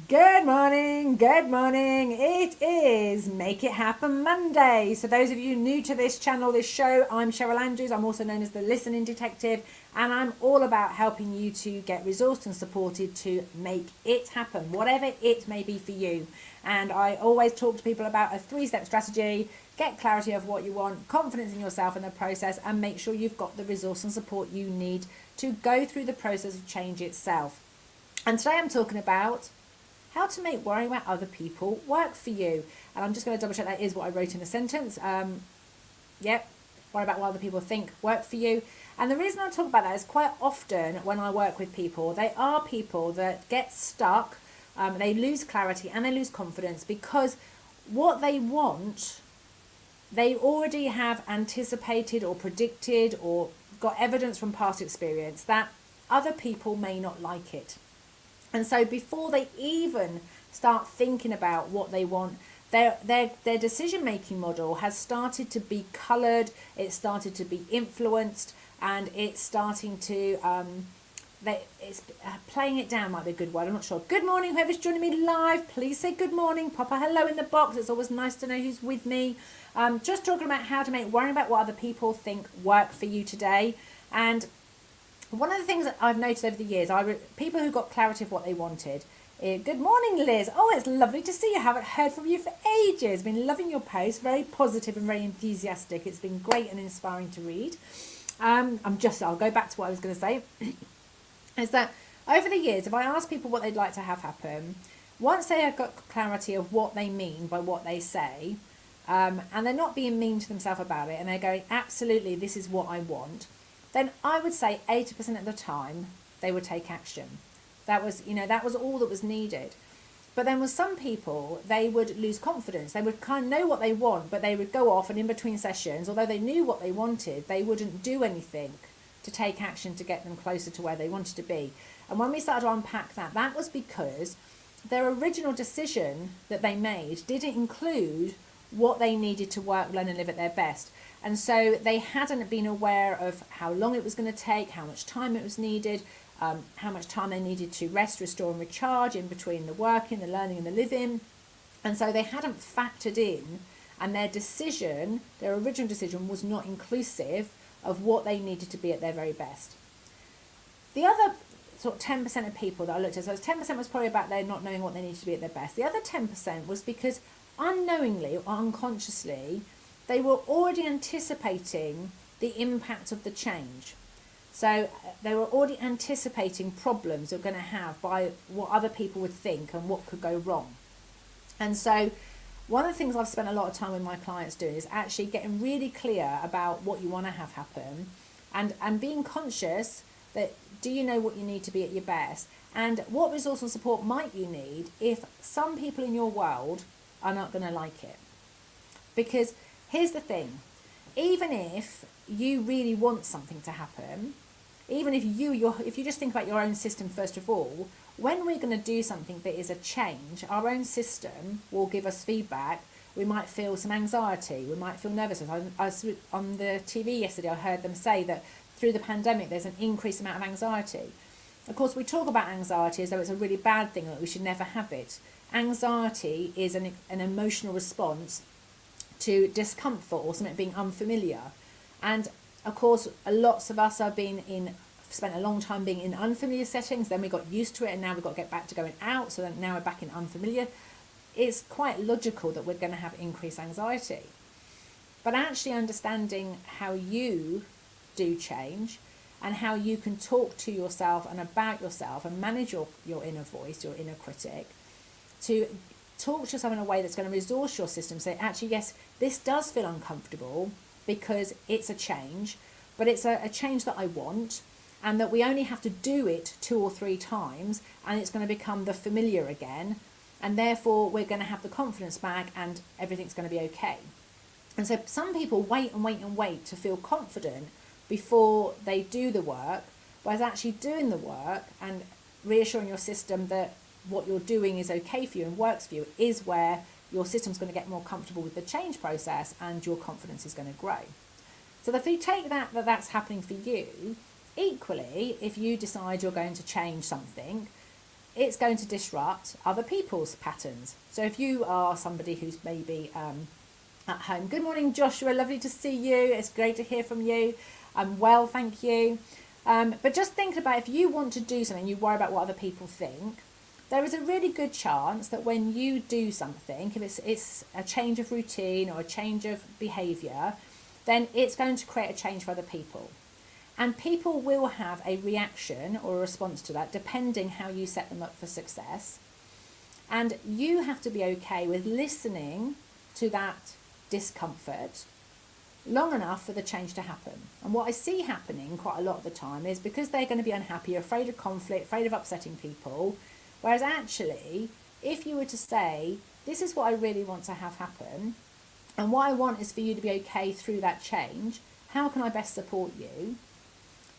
Good morning, good morning. It is Make It Happen Monday. So those of you new to this channel, this show, I'm Cheryl Andrews. I'm also known as the Listening Detective, and I'm all about helping you to get resourced and supported to make it happen, whatever it may be for you. And I always talk to people about a 3-step strategy: get clarity of what you want, confidence in yourself in the process, and make sure you've got the resource and support you need to go through the process of change itself. And today I'm talking about how to make worrying about other people work for you. And I'm just going to double check that is what I wrote in the sentence. Yep, worry about what other people think work for you. And the reason I talk about that is quite often when I work with people, they are people that get stuck, they lose clarity and they lose confidence because what they want, they already have anticipated or predicted or got evidence from past experience that other people may not like it. And so before they even start thinking about what they want, their decision-making model has started to be coloured, it's started to be influenced, and it's starting to, it's playing it down might be a good word, I'm not sure. Good morning, whoever's joining me live, please say good morning, pop a hello in the box, it's always nice to know who's with me. Just talking about how to make worrying about what other people think work for you today. And one of the things that I've noticed over the years, people who got clarity of what they wanted. Good morning, Liz. Oh, it's lovely to see you. Haven't heard from you for ages. Been loving your post. Very positive and very enthusiastic. It's been great and inspiring to read. I'll go back to what I was going to say. Is that over the years, if I ask people what they'd like to have happen, once they have got clarity of what they mean by what they say, and they're not being mean to themselves about it, and they're going, absolutely, this is what I want, then I would say 80% of the time they would take action. That was all that was needed. But then with some people, they would lose confidence. They would kind of know what they want, but they would go off and in between sessions, although they knew what they wanted, they wouldn't do anything to take action to get them closer to where they wanted to be. And when we started to unpack that, that was because their original decision that they made didn't include what they needed to work, learn and live at their best. And so they hadn't been aware of how long it was going to take, how much time it was needed, how much time they needed to rest, restore and recharge in between the working, the learning and the living. And so they hadn't factored in, and their original decision was not inclusive of what they needed to be at their very best. The other sort of 10% of people that I looked at, so 10% was probably about they not knowing what they needed to be at their best. The other 10% was because unknowingly or unconsciously, they were already anticipating the impact of the change. So they were already anticipating problems they're going to have by what other people would think and what could go wrong. And so one of the things I've spent a lot of time with my clients doing is actually getting really clear about what you want to have happen and being conscious that do you know what you need to be at your best, and what resource and support might you need if some people in your world are not going to like it. Because here's the thing, even if you really want something to happen, even if you just think about your own system first of all, when we're going to do something that is a change, our own system will give us feedback. We might feel some anxiety, we might feel nervousness. I was on the TV yesterday, I heard them say that through the pandemic there's an increased amount of anxiety. Of course, we talk about anxiety as though it's a really bad thing, that we should never have it. Anxiety is an emotional response to discomfort or something being unfamiliar. And of course, lots of us spent a long time being in unfamiliar settings, then we got used to it, and now we've got to get back to going out, so that now we're back in unfamiliar. It's quite logical that we're going to have increased anxiety. But actually understanding how you do change and how you can talk to yourself and about yourself and manage your inner voice, your inner critic, to talk to yourself in a way that's going to resource your system. Say, actually, yes, this does feel uncomfortable because it's a change, but it's a change that I want, and that we only have to do it 2 or 3 times and it's going to become the familiar again, and therefore we're going to have the confidence back and everything's going to be okay. And so some people wait and wait and wait to feel confident before they do the work, whereas actually doing the work and reassuring your system that what you're doing is okay for you and works for you is where your system's going to get more comfortable with the change process and your confidence is going to grow. So if you take that's happening for you, equally, if you decide you're going to change something, it's going to disrupt other people's patterns. So if you are somebody who's maybe at home, good morning Joshua, lovely to see you, it's great to hear from you. I'm well, thank you. But just think about, if you want to do something, you worry about what other people think, there is a really good chance that when you do something, if it's a change of routine or a change of behaviour, then it's going to create a change for other people. And people will have a reaction or a response to that, depending how you set them up for success. And you have to be okay with listening to that discomfort long enough for the change to happen. And what I see happening quite a lot of the time is, because they're going to be unhappy, afraid of conflict, afraid of upsetting people, whereas actually, if you were to say, this is what I really want to have happen, and what I want is for you to be okay through that change, how can I best support you?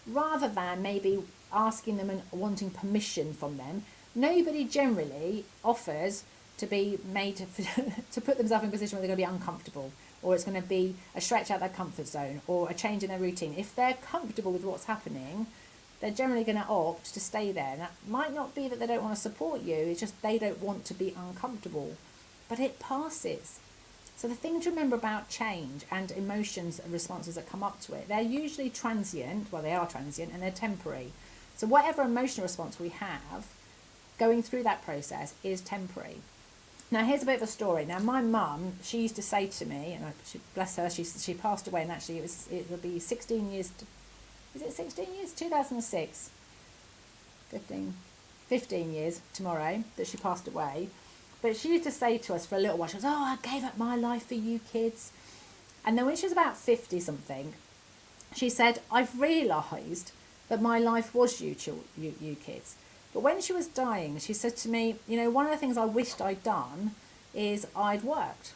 Rather than maybe asking them and wanting permission from them. Nobody generally offers to be made to put themselves in a position where they're going to be uncomfortable, or it's going to be a stretch out their comfort zone or a change in their routine. If they're comfortable with what's happening, they're generally going to opt to stay there. And that might not be that they don't want to support you, it's just they don't want to be uncomfortable. But it passes. So the thing to remember about change and emotions and responses that come up to it, they're usually transient, well they are transient, and they're temporary. So whatever emotional response we have going through that process is temporary. Now here's a bit of a story. Now my mum, she used to say to me, and bless her, she passed away, and actually it will be 16 years, is it 16 years? 2006, 15 years tomorrow that she passed away. But she used to say to us for a little while, she goes, oh, I gave up my life for you kids. And then when she was about 50 something, she said, I've realised that my life was you kids. But when she was dying, she said to me, you know, one of the things I wished I'd done is I'd worked.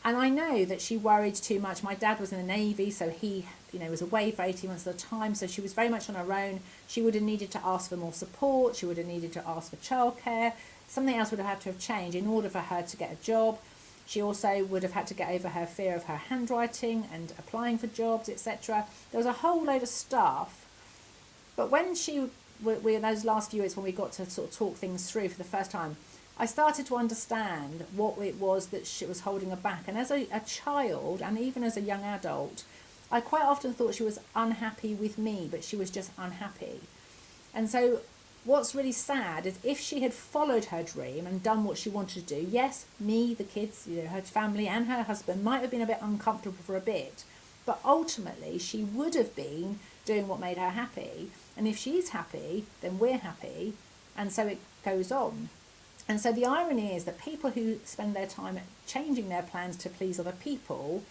And I know that she worried too much. My dad was in the Navy, so he, you know, was away for 18 months at a time. So she was very much on her own. She would have needed to ask for more support. She would have needed to ask for childcare. Something else would have had to have changed in order for her to get a job. She also would have had to get over her fear of her handwriting and applying for jobs, etc. There was a whole load of stuff. But when we those last few years, when we got to sort of talk things through for the first time, I started to understand what it was that she was holding her back. And as a child, and even as a young adult, I quite often thought she was unhappy with me, but she was just unhappy. And so what's really sad is, if she had followed her dream and done what she wanted to do, yes, me, the kids, you know, her family and her husband might have been a bit uncomfortable for a bit, but ultimately she would have been doing what made her happy. And if she's happy, then we're happy. And so it goes on. And so the irony is that people who spend their time changing their plans to please other people,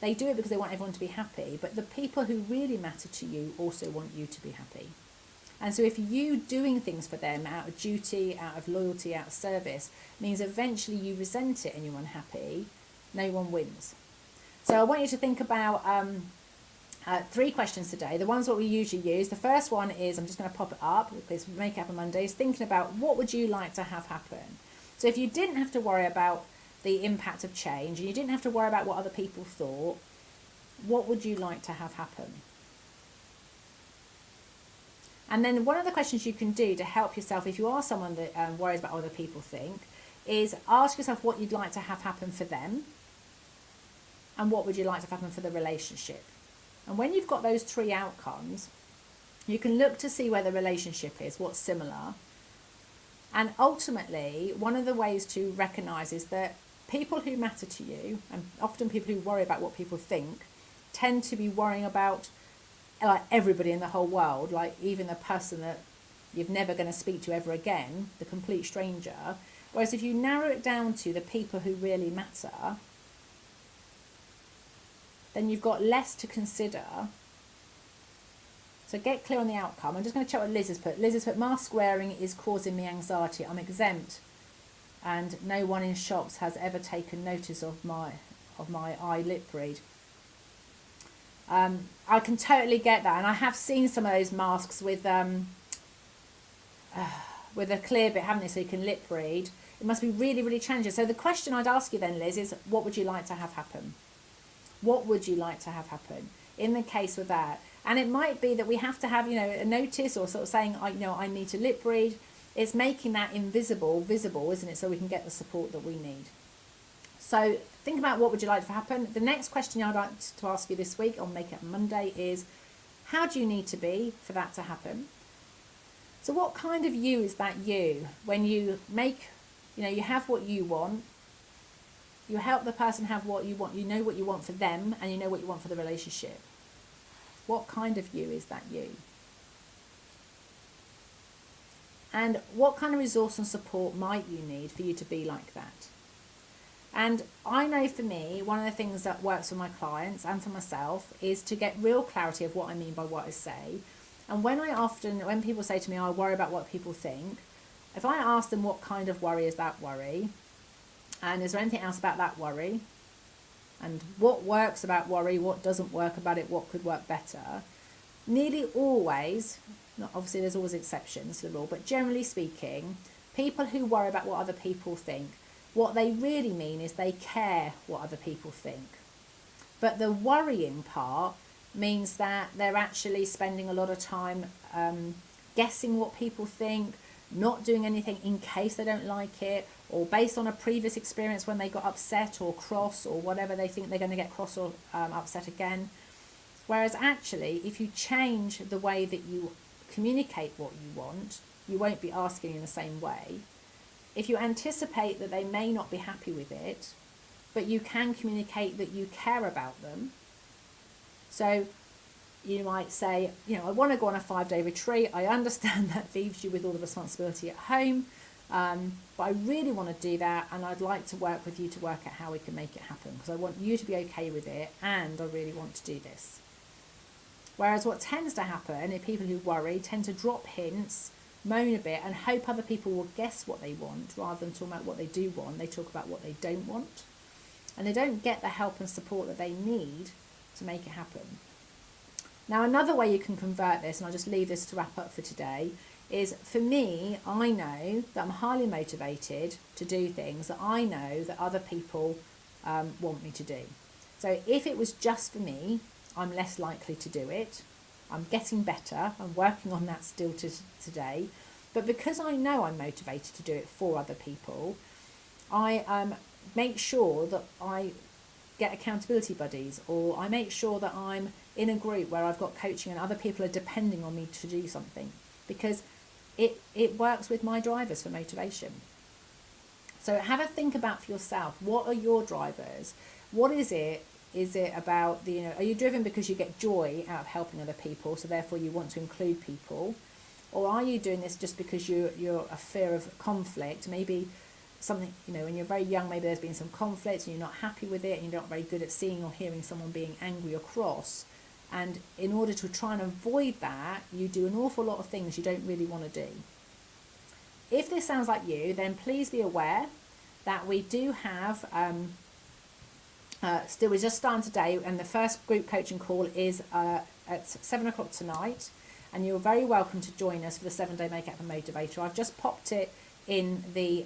they do it because they want everyone to be happy. But the people who really matter to you also want you to be happy. And so if you doing things for them out of duty, out of loyalty, out of service, means eventually you resent it and you're unhappy, no one wins. So I want you to think about 3 questions today. The ones that we usually use. The first one is, I'm just going to pop it up because Make It Happen Mondays, thinking about what would you like to have happen. So if you didn't have to worry about the impact of change and you didn't have to worry about what other people thought, what would you like to have happen? And then one of the questions you can do to help yourself, if you are someone that worries about what other people think, is ask yourself what you'd like to have happen for them and what would you like to have happen for the relationship. And when you've got those 3 outcomes, you can look to see where the relationship is, what's similar. And ultimately, one of the ways to recognise is that people who matter to you, and often people who worry about what people think, tend to be worrying about like everybody in the whole world, like even the person that you're never going to speak to ever again, the complete stranger. Whereas if you narrow it down to the people who really matter, then you've got less to consider. So get clear on the outcome. I'm just going to check what Liz has put. Liz has put, mask wearing is causing me anxiety. I'm exempt and no one in shops has ever taken notice of my eye lip read. I can totally get that, and I have seen some of those masks with a clear bit, haven't they, so you can lip read. It must be really, really challenging. So the question I'd ask you then, Liz, is what would you like to have happen? What would you like to have happen in the case with that? And it might be that we have to have, you know, a notice or sort of saying, I need to lip read. It's making that invisible visible, isn't it? So we can get the support that we need. So think about what would you like to happen. The next question I'd like to ask you this week on Make It Happen Monday is, how do you need to be for that to happen? So what kind of you is that you? When you make, you have what you want, you help the person have what you want, you know what you want for them, and you know what you want for the relationship. What kind of you is that you? And what kind of resource and support might you need for you to be like that? And I know for me, one of the things that works for my clients and for myself is to get real clarity of what I mean by what I say. And when people say to me, I worry about what people think, if I ask them what kind of worry is that worry, and is there anything else about that worry, and what works about worry, what doesn't work about it, what could work better, nearly always, obviously there's always exceptions to the rule, but generally speaking, people who worry about what other people think, what they really mean is they care what other people think. But the worrying part means that they're actually spending a lot of time guessing what people think, not doing anything in case they don't like it, or based on a previous experience when they got upset or cross or whatever, they think they're going to get cross or upset again. Whereas actually, if you change the way that you communicate what you want, you won't be asking in the same way. If you anticipate that they may not be happy with it, but you can communicate that you care about them. So you might say, I want to go on a 5-day retreat. I understand that leaves you with all the responsibility at home, but I really want to do that, and I'd like to work with you to work out how we can make it happen, because I want you to be okay with it, and I really want to do this. Whereas what tends to happen is people who worry tend to drop hints, moan a bit, and hope other people will guess what they want rather than talk about what they do want. They talk about what they don't want, and they don't get the help and support that they need to make it happen. Now, another way you can convert this, and I'll just leave this to wrap up for today, is for me, I know that I'm highly motivated to do things that I know that other people want me to do. So if it was just for me, I'm less likely to do it. I'm getting better. I'm working on that still today. But because I know I'm motivated to do it for other people, I make sure that I get accountability buddies, or I make sure that I'm in a group where I've got coaching and other people are depending on me to do something, because it works with my drivers for motivation. So have a think about for yourself, what are your drivers? What is it? Is it about are you driven because you get joy out of helping other people, so therefore you want to include people? Or are you doing this just because you're a fear of conflict? Maybe something, when you're very young, maybe there's been some conflict and you're not happy with it, and you're not very good at seeing or hearing someone being angry or cross. And in order to try and avoid that, you do an awful lot of things you don't really want to do. If this sounds like you, then please be aware that we do have we're just starting today, and the first group coaching call is at 7 o'clock tonight, and you're very welcome to join us for the 7-day Make It Happen Motivator. I've just popped it in the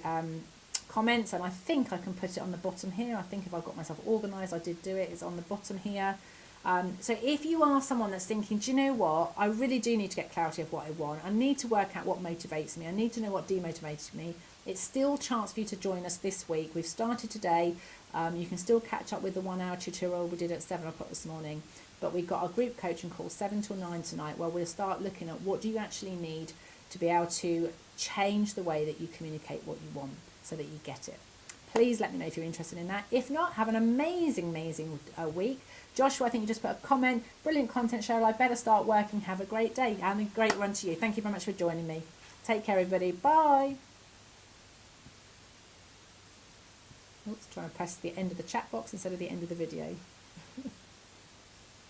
comments, and I think I can put it on the bottom here. I think if I've got myself organised, I did do it. It's on the bottom here. So if you are someone that's thinking, do you know what, I really do need to get clarity of what I want, I need to work out what motivates me, I need to know what demotivates me, it's still a chance for you to join us this week. We've started today. You can still catch up with the 1-hour tutorial we did at 7 o'clock this morning, but we've got a group coaching call 7 till 9 tonight, where we'll start looking at what do you actually need to be able to change the way that you communicate what you want so that you get it. Please let me know if you're interested in that. If not, have an amazing week. Joshua, I think you just put a comment. Brilliant content, Cheryl. I better start working. Have a great day and a great run to you. Thank you very much for joining me. Take care, everybody. Bye. Oops, trying to press the end of the chat box instead of the end of the video.